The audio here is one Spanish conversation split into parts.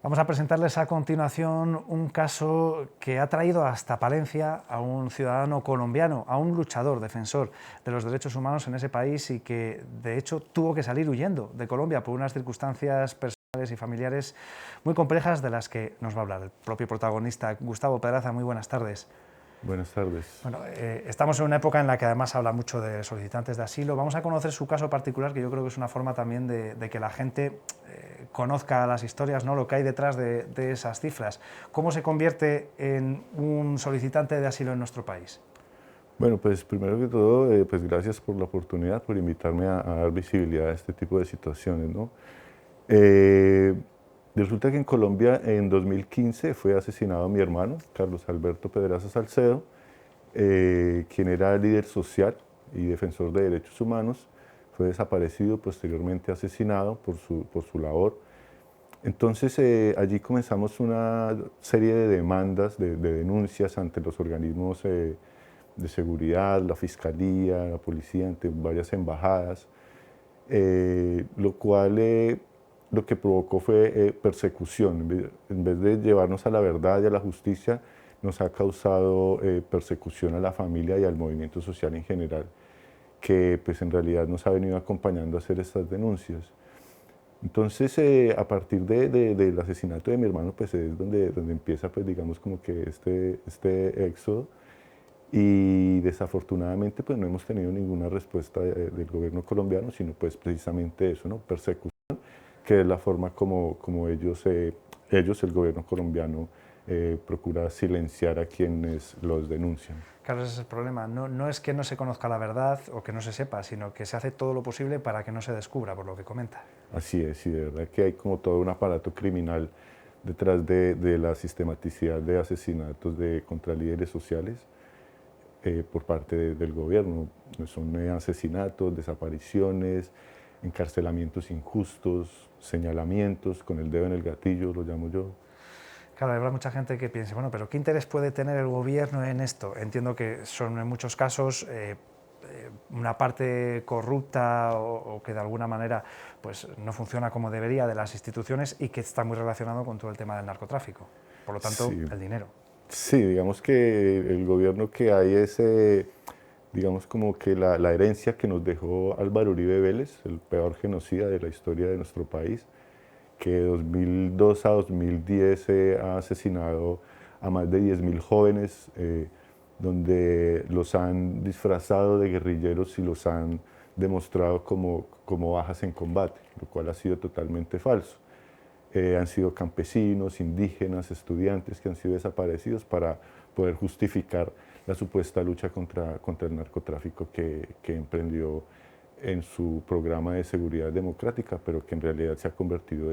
Vamos a presentarles a continuación un caso que ha traído hasta Palencia a un ciudadano colombiano, a un luchador, defensor de los derechos humanos en ese país y que, de hecho, tuvo que salir huyendo de Colombia por unas circunstancias personales y familiares muy complejas de las que nos va a hablar el propio protagonista. Gustavo Pedraza, muy buenas tardes. Buenas tardes. Bueno, estamos en una época en la que además habla mucho de solicitantes de asilo. Vamos a conocer su caso particular, que yo creo que es una forma también de que la gente conozca las historias, ¿no? Lo que hay detrás de esas cifras. ¿Cómo se convierte en un solicitante de asilo en nuestro país? Bueno, pues primero que todo, pues gracias por la oportunidad, por invitarme a dar visibilidad a este tipo de situaciones, ¿no? Eh, Resulta que en Colombia en 2015 fue asesinado mi hermano, Carlos Alberto Pedraza Salcedo, quien era líder social y defensor de derechos humanos. Fue desaparecido, posteriormente asesinado por su labor. Entonces allí comenzamos una serie de demandas, de denuncias ante los organismos de seguridad, la fiscalía, la policía, ante varias embajadas, lo cual lo que provocó fue persecución. En vez de llevarnos a la verdad y a la justicia, nos ha causado persecución a la familia y al movimiento social en general, que pues en realidad nos ha venido acompañando a hacer estas denuncias. Entonces, a partir del asesinato de mi hermano, pues es donde empieza, pues digamos, como que este éxodo. Y desafortunadamente, pues no hemos tenido ninguna respuesta del gobierno colombiano, sino pues precisamente eso, ¿no? Persecución, que es la forma como ellos, el gobierno colombiano, procura silenciar a quienes los denuncian. Claro, ese es el problema. No es que no se conozca la verdad o que no se sepa, sino que se hace todo lo posible para que no se descubra, por lo que comenta. Así es, y de verdad que hay como todo un aparato criminal detrás de la sistematicidad de asesinatos contra líderes sociales por parte del gobierno. Son asesinatos, desapariciones, encarcelamientos injustos, señalamientos con el dedo en el gatillo, lo llamo yo. Claro, habrá mucha gente que piense, bueno, pero ¿qué interés puede tener el gobierno en esto? Entiendo que son en muchos casos una parte corrupta o que de alguna manera pues, no funciona como debería de las instituciones y que está muy relacionado con todo el tema del narcotráfico. Por lo tanto, Sí, el dinero. sí, digamos que el gobierno que hay es, digamos como que la herencia que nos dejó Álvaro Uribe Vélez, el peor genocida de la historia de nuestro país, que de 2002 a 2010 ha asesinado a más de 10.000 jóvenes, donde los han disfrazado de guerrilleros y los han demostrado como bajas en combate, lo cual ha sido totalmente falso. Han sido campesinos, indígenas, estudiantes que han sido desaparecidos para poder justificar la supuesta lucha contra el narcotráfico que emprendió en su programa de seguridad democrática, pero que en realidad se ha convertido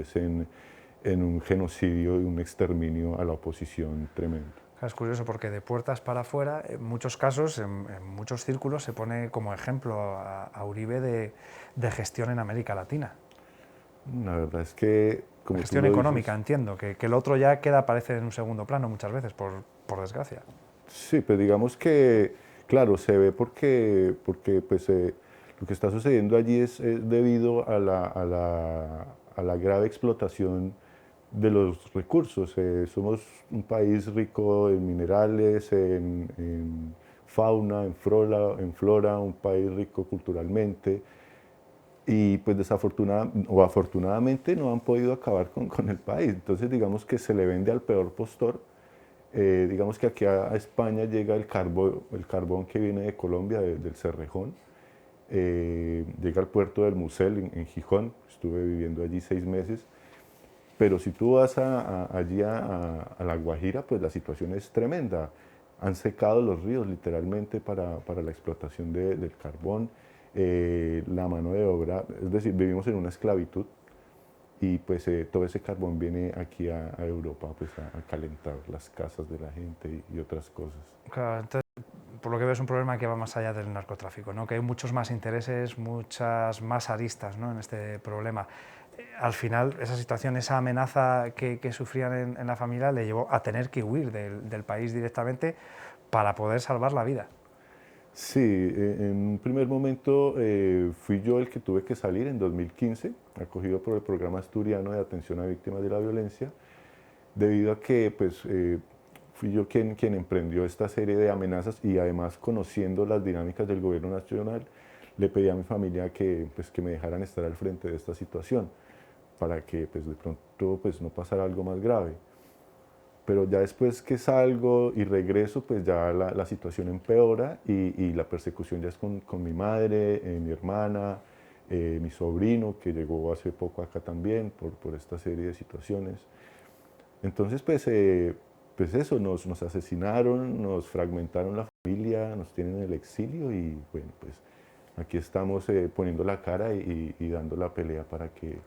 en un genocidio y un exterminio a la oposición tremendo. Es curioso porque de puertas para afuera, en muchos casos, en muchos círculos, se pone como ejemplo a Uribe de gestión en América Latina. La verdad es que, como tú Gestión lo económica, dices, entiendo, que el otro ya queda, aparece en un segundo plano muchas veces, por desgracia. sí, pues digamos que, claro, se ve porque pues, lo que está sucediendo allí es debido a la grave explotación de los recursos. Somos un país rico en minerales, en fauna, en flora, un país rico culturalmente. Y pues desafortunadamente o afortunadamente no han podido acabar con el país. Entonces digamos que se le vende al peor postor. Digamos que aquí a España llega el carbón que viene de Colombia, del Cerrejón. Llega al puerto del Musel en Gijón. Estuve viviendo allí 6 meses. Pero si tú vas allí a La Guajira, pues la situación es tremenda. Han secado los ríos literalmente para la explotación del carbón, la mano de obra, es decir, vivimos en una esclavitud y pues todo ese carbón viene aquí a Europa pues a calentar las casas de la gente y otras cosas. Claro, entonces, por lo que veo es un problema que va más allá del narcotráfico, ¿no? Que hay muchos más intereses, muchas más aristas, ¿no? En este problema. Al final, esa situación, esa amenaza que sufrían en la familia le llevó a tener que huir del país directamente para poder salvar la vida. Sí, en un primer momento fui yo el que tuve que salir en 2015, acogido por el programa asturiano de atención a víctimas de la violencia. debido a que pues, fui yo quien emprendió esta serie de amenazas y además conociendo las dinámicas del gobierno nacional, le pedí a mi familia pues, que me dejaran estar al frente de esta situación para que pues, de pronto pues, no pasara algo más grave. Pero ya después que salgo y regreso, pues ya la situación empeora y la persecución ya es con mi madre, mi hermana, mi sobrino, que llegó hace poco acá también por esta serie de situaciones. Entonces, pues eso, nos asesinaron, nos fragmentaron la familia, nos tienen en el exilio y bueno, pues aquí estamos poniendo la cara y dando la pelea para que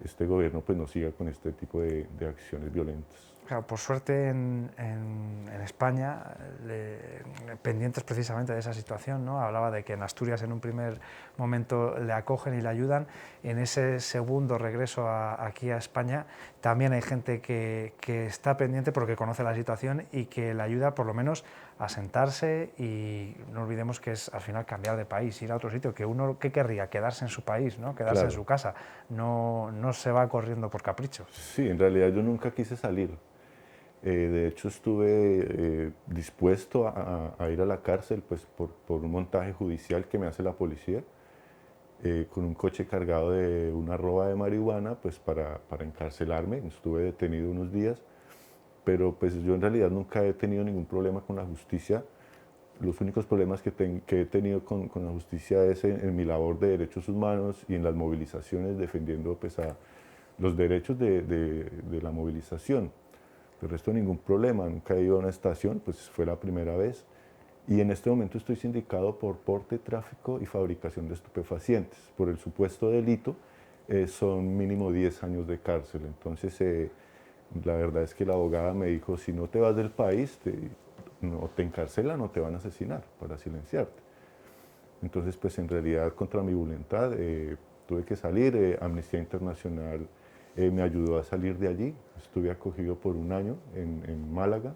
este gobierno pues no siga con este tipo de acciones violentas. Claro, por suerte en España, pendientes precisamente de esa situación, ¿no? Hablaba de que en Asturias en un primer momento le acogen y le ayudan. En ese segundo regreso aquí a España también hay gente que está pendiente porque conoce la situación y que le ayuda por lo menos a sentarse, y no olvidemos que es al final cambiar de país, ir a otro sitio, que uno ¿qué querría? Quedarse en su país, ¿no? Quedarse en su casa, no se va corriendo por capricho. Sí, en realidad yo nunca quise salir. De hecho, estuve dispuesto a ir a la cárcel pues, por un montaje judicial que me hace la policía, con un coche cargado de una roba de marihuana pues, para encarcelarme. Estuve detenido unos días, pero pues, yo en realidad nunca he tenido ningún problema con la justicia. Los únicos problemas que he tenido con la justicia es en mi labor de derechos humanos y en las movilizaciones defendiendo pues, a los derechos de la movilización. El resto ningún problema, nunca he ido a una estación, pues fue la primera vez. Y en este momento estoy sindicado por porte, tráfico y fabricación de estupefacientes. Por el supuesto delito son mínimo 10 años de cárcel. Entonces la verdad es que la abogada me dijo, si no te vas del país, no te encarcelan o te van a asesinar para silenciarte. Entonces pues en realidad contra mi voluntad tuve que salir. Amnistía Internacional me ayudó a salir de allí, estuve acogido por un año en Málaga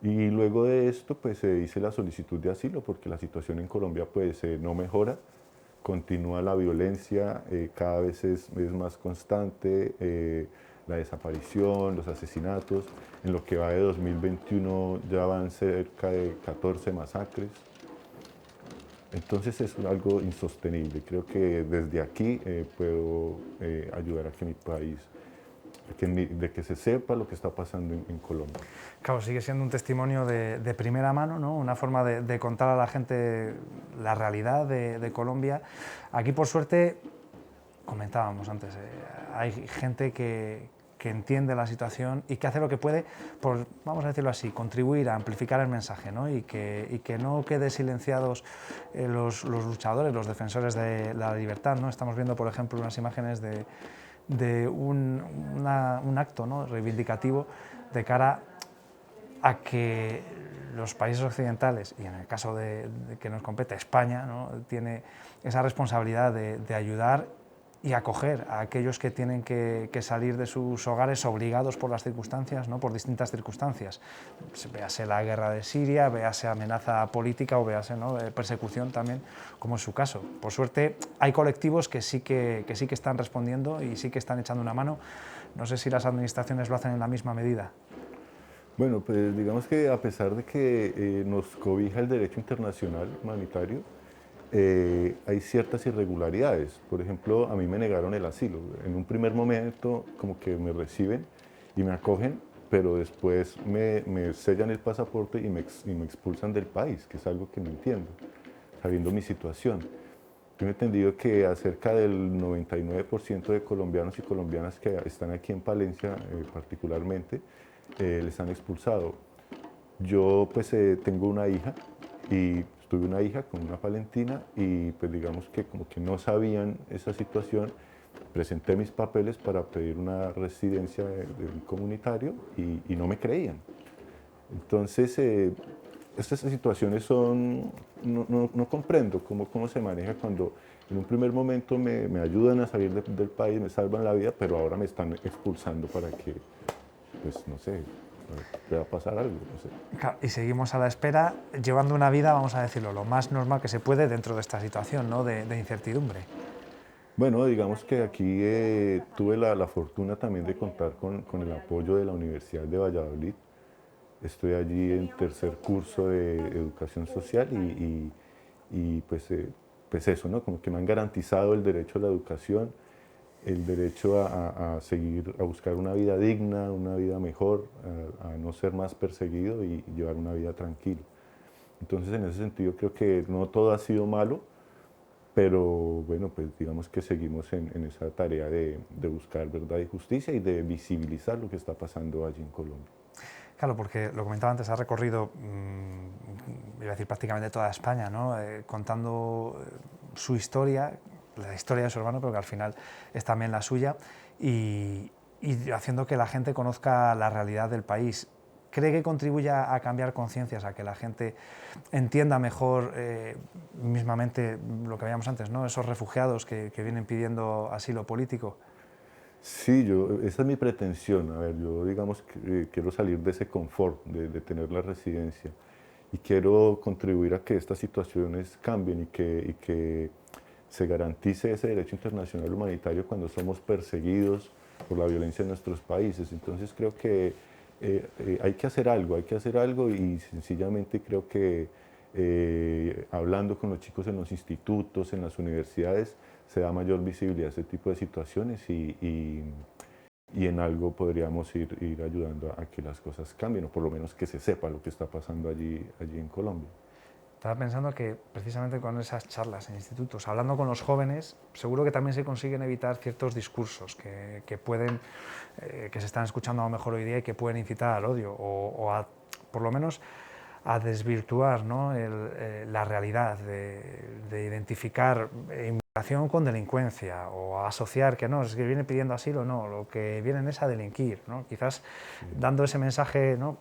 y luego de esto pues hice la solicitud de asilo porque la situación en Colombia pues no mejora, continúa la violencia, cada vez es más constante, la desaparición, los asesinatos, en lo que va de 2021 ya van cerca de 14 masacres. Entonces es algo insostenible. Creo que desde aquí puedo ayudar a que mi país, de que se sepa lo que está pasando en Colombia. Claro, sigue siendo un testimonio de primera mano, ¿no? Una forma de contar a la gente la realidad de Colombia. Aquí, por suerte, comentábamos antes, hay gente que entiende la situación y que hace lo que puede por, vamos a decirlo así, contribuir a amplificar el mensaje, ¿no? Y que no quede silenciados los luchadores, los defensores de la libertad, ¿no? Estamos viendo, por ejemplo, unas imágenes de un acto, ¿no? Reivindicativo de cara a que los países occidentales, y en el caso de que nos compete España, ¿no? Tiene esa responsabilidad de ayudar y acoger a aquellos que tienen que salir de sus hogares obligados por las circunstancias, ¿no? Por distintas circunstancias. Véase la guerra de Siria, véase amenaza política o véase, ¿no? Persecución también, como es su caso. Por suerte hay colectivos que sí que están respondiendo y sí que están echando una mano. No sé si las administraciones lo hacen en la misma medida. Bueno, pues digamos que a pesar de que nos cobija el derecho internacional humanitario, hay ciertas irregularidades. Por ejemplo, a mí me negaron el asilo. En un primer momento como que me reciben y me acogen, pero después me sellan el pasaporte y me expulsan del país, que es algo que no entiendo, sabiendo mi situación. Yo he entendido que acerca del 99% de colombianos y colombianas que están aquí en Palencia particularmente, les han expulsado. Yo pues tengo una hija y tuve una hija con una palentina y pues digamos que como que no sabían esa situación, presenté mis papeles para pedir una residencia de un comunitario y no me creían. Entonces, estas situaciones son, no comprendo cómo se maneja cuando en un primer momento me ayudan a salir del país, me salvan la vida, pero ahora me están expulsando para que, pues no sé, pueda pasar algo, no sé. Claro, y seguimos a la espera, llevando una vida, vamos a decirlo, lo más normal que se puede dentro de esta situación, ¿no? de incertidumbre. Bueno, digamos que aquí tuve la fortuna también de contar con el apoyo de la Universidad de Valladolid. Estoy allí en tercer curso de educación social y pues, pues eso, ¿no? Como que me han garantizado el derecho a la educación, el derecho a seguir, a buscar una vida digna, una vida mejor, a no ser más perseguido y llevar una vida tranquila. Entonces, en ese sentido, creo que no todo ha sido malo, pero bueno, pues digamos que seguimos en esa tarea de buscar verdad y justicia y de visibilizar lo que está pasando allí en Colombia. Claro, porque lo comentaba antes, ha recorrido, iba a decir prácticamente toda España, ¿no? Contando su historia, la historia de su hermano, pero que al final es también la suya, y haciendo que la gente conozca la realidad del país. ¿Cree que contribuye a cambiar conciencias, a que la gente entienda mejor mismamente lo que veíamos antes, ¿no? Esos refugiados que vienen pidiendo asilo político? Sí, esa es mi pretensión. A ver, yo digamos que quiero salir de ese confort de tener la residencia y quiero contribuir a que estas situaciones cambien y que se garantice ese derecho internacional humanitario cuando somos perseguidos por la violencia en nuestros países. Entonces creo que hay que hacer algo y sencillamente creo que hablando con los chicos en los institutos, en las universidades, se da mayor visibilidad a este tipo de situaciones y en algo podríamos ir ayudando a que las cosas cambien o por lo menos que se sepa lo que está pasando allí en Colombia. Estaba pensando que precisamente con esas charlas en institutos, hablando con los jóvenes, seguro que también se consiguen evitar ciertos discursos que pueden, que se están escuchando a lo mejor hoy día y que pueden incitar al odio o a, por lo menos, a desvirtuar, ¿no? La realidad de identificar inmigración con delincuencia o a asociar que no, es que viene pidiendo asilo, no, lo que vienen es a delinquir, ¿no? Quizás dando ese mensaje, ¿no?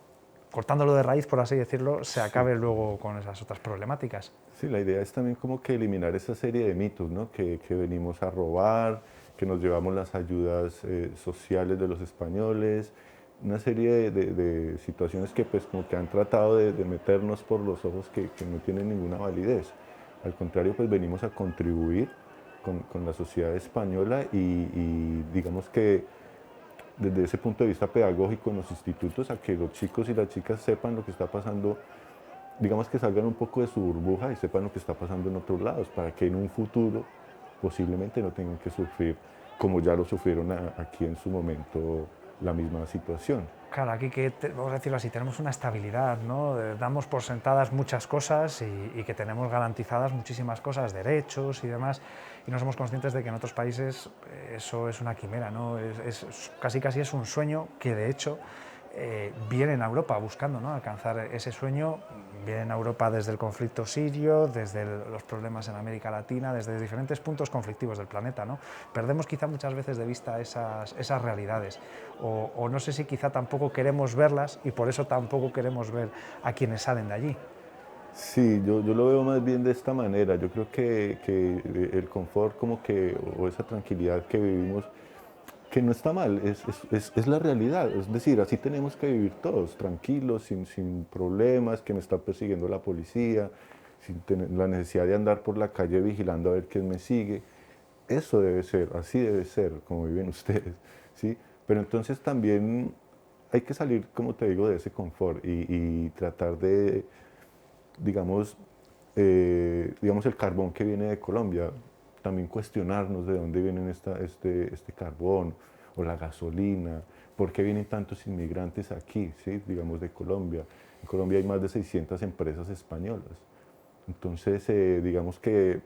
Cortándolo de raíz, por así decirlo, se Sí, acabe luego con esas otras problemáticas. sí, la idea es también como que eliminar esa serie de mitos, ¿no? Que venimos a robar, que nos llevamos las ayudas sociales de los españoles, una serie de situaciones que pues como que han tratado de meternos por los ojos que no tienen ninguna validez. Al contrario, pues venimos a contribuir con la sociedad española y digamos que desde ese punto de vista pedagógico en los institutos a que los chicos y las chicas sepan lo que está pasando, digamos que salgan un poco de su burbuja y sepan lo que está pasando en otros lados, para que en un futuro posiblemente no tengan que sufrir como ya lo sufrieron aquí en su momento la misma situación. Claro, aquí que, vamos a decirlo así, tenemos una estabilidad, ¿no? Damos por sentadas muchas cosas y que tenemos garantizadas muchísimas cosas, derechos y demás, y no somos conscientes de que en otros países eso es una quimera, ¿no? Casi casi es un sueño que de hecho vienen a Europa buscando, ¿no? Alcanzar ese sueño, vienen a Europa desde el conflicto sirio, desde los problemas en América Latina, desde diferentes puntos conflictivos del planeta, ¿no? Perdemos quizá muchas veces de vista esas realidades o no sé si quizá tampoco queremos verlas y por eso tampoco queremos ver a quienes salen de allí. Sí, yo lo veo más bien de esta manera. Yo creo que el confort como que, o esa tranquilidad que vivimos, que no está mal, es la realidad. Es decir, así tenemos que vivir todos, tranquilos, sin problemas, que me está persiguiendo la policía, sin tener la necesidad de andar por la calle vigilando a ver quién me sigue. Eso debe ser, así debe ser, como viven ustedes, ¿sí? Pero entonces también hay que salir, como te digo, de ese confort y tratar de, digamos, digamos el carbón que viene de Colombia, también cuestionarnos de dónde viene este carbón o la gasolina, por qué vienen tantos inmigrantes aquí, ¿sí? Digamos de Colombia. En Colombia hay más de 600 empresas españolas. Entonces, digamos que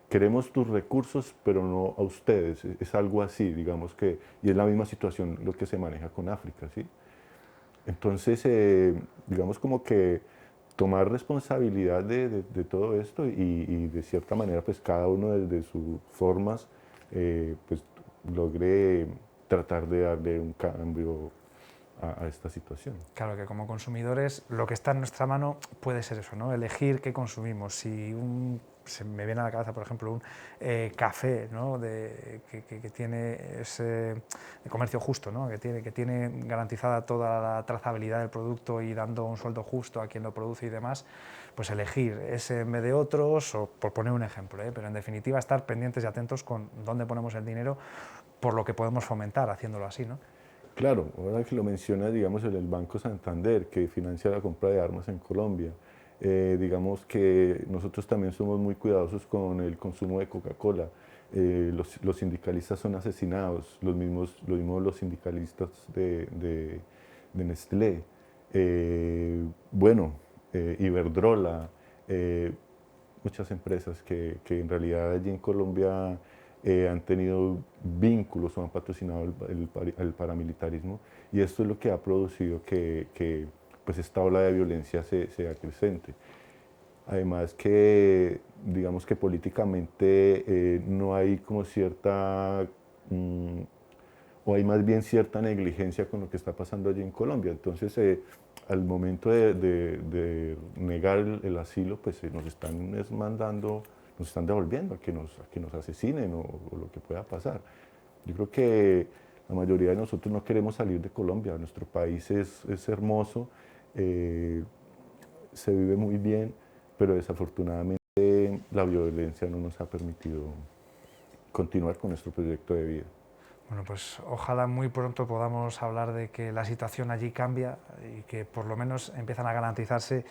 queremos tus recursos, pero no a ustedes. Es algo así, digamos que, y es la misma situación lo que se maneja con África, ¿sí? Entonces, digamos como que tomar responsabilidad de todo esto y de cierta manera, pues cada uno desde sus formas, pues logre tratar de darle un cambio a esta situación. Claro que como consumidores lo que está en nuestra mano puede ser eso, ¿no? Elegir qué consumimos. Si se me viene a la cabeza, por ejemplo, un café, ¿no? que tiene ese comercio justo, ¿no? que tiene garantizada toda la trazabilidad del producto y dando un sueldo justo a quien lo produce y demás, pues elegir ese en vez de otros, o por poner un ejemplo, pero en definitiva estar pendientes y atentos con dónde ponemos el dinero por lo que podemos fomentar haciéndolo así, ¿no? Claro, ahora que lo menciona, digamos, el Banco Santander, que financia la compra de armas en Colombia, digamos que nosotros también somos muy cuidadosos con el consumo de Coca-Cola. Los sindicalistas son asesinados, los mismos los sindicalistas de Nestlé. Bueno, Iberdrola, muchas empresas que en realidad allí en Colombia han tenido vínculos o han patrocinado el paramilitarismo, y esto es lo que ha producido que pues esta ola de violencia sea creciente. Además que, digamos que políticamente no hay como cierta, o hay más bien cierta negligencia con lo que está pasando allí en Colombia. Entonces, al momento de negar el asilo, pues nos están mandando, nos están devolviendo a que nos asesinen o lo que pueda pasar. Yo creo que la mayoría de nosotros no queremos salir de Colombia. Nuestro país es hermoso, se vive muy bien, pero desafortunadamente la violencia no nos ha permitido continuar con nuestro proyecto de vida. Bueno, pues ojalá muy pronto podamos hablar de que la situación allí cambia y que por lo menos empiezan a garantizarse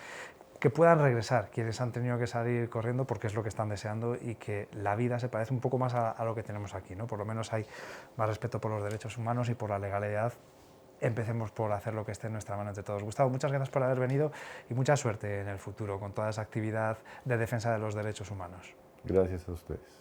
que puedan regresar quienes han tenido que salir corriendo, porque es lo que están deseando, y que la vida se parece un poco más a lo que tenemos aquí, ¿no? Por lo menos hay más respeto por los derechos humanos y por la legalidad. Empecemos por hacer lo que esté en nuestra mano entre todos. Gustavo, muchas gracias por haber venido y mucha suerte en el futuro con toda esa actividad de defensa de los derechos humanos. Gracias a ustedes.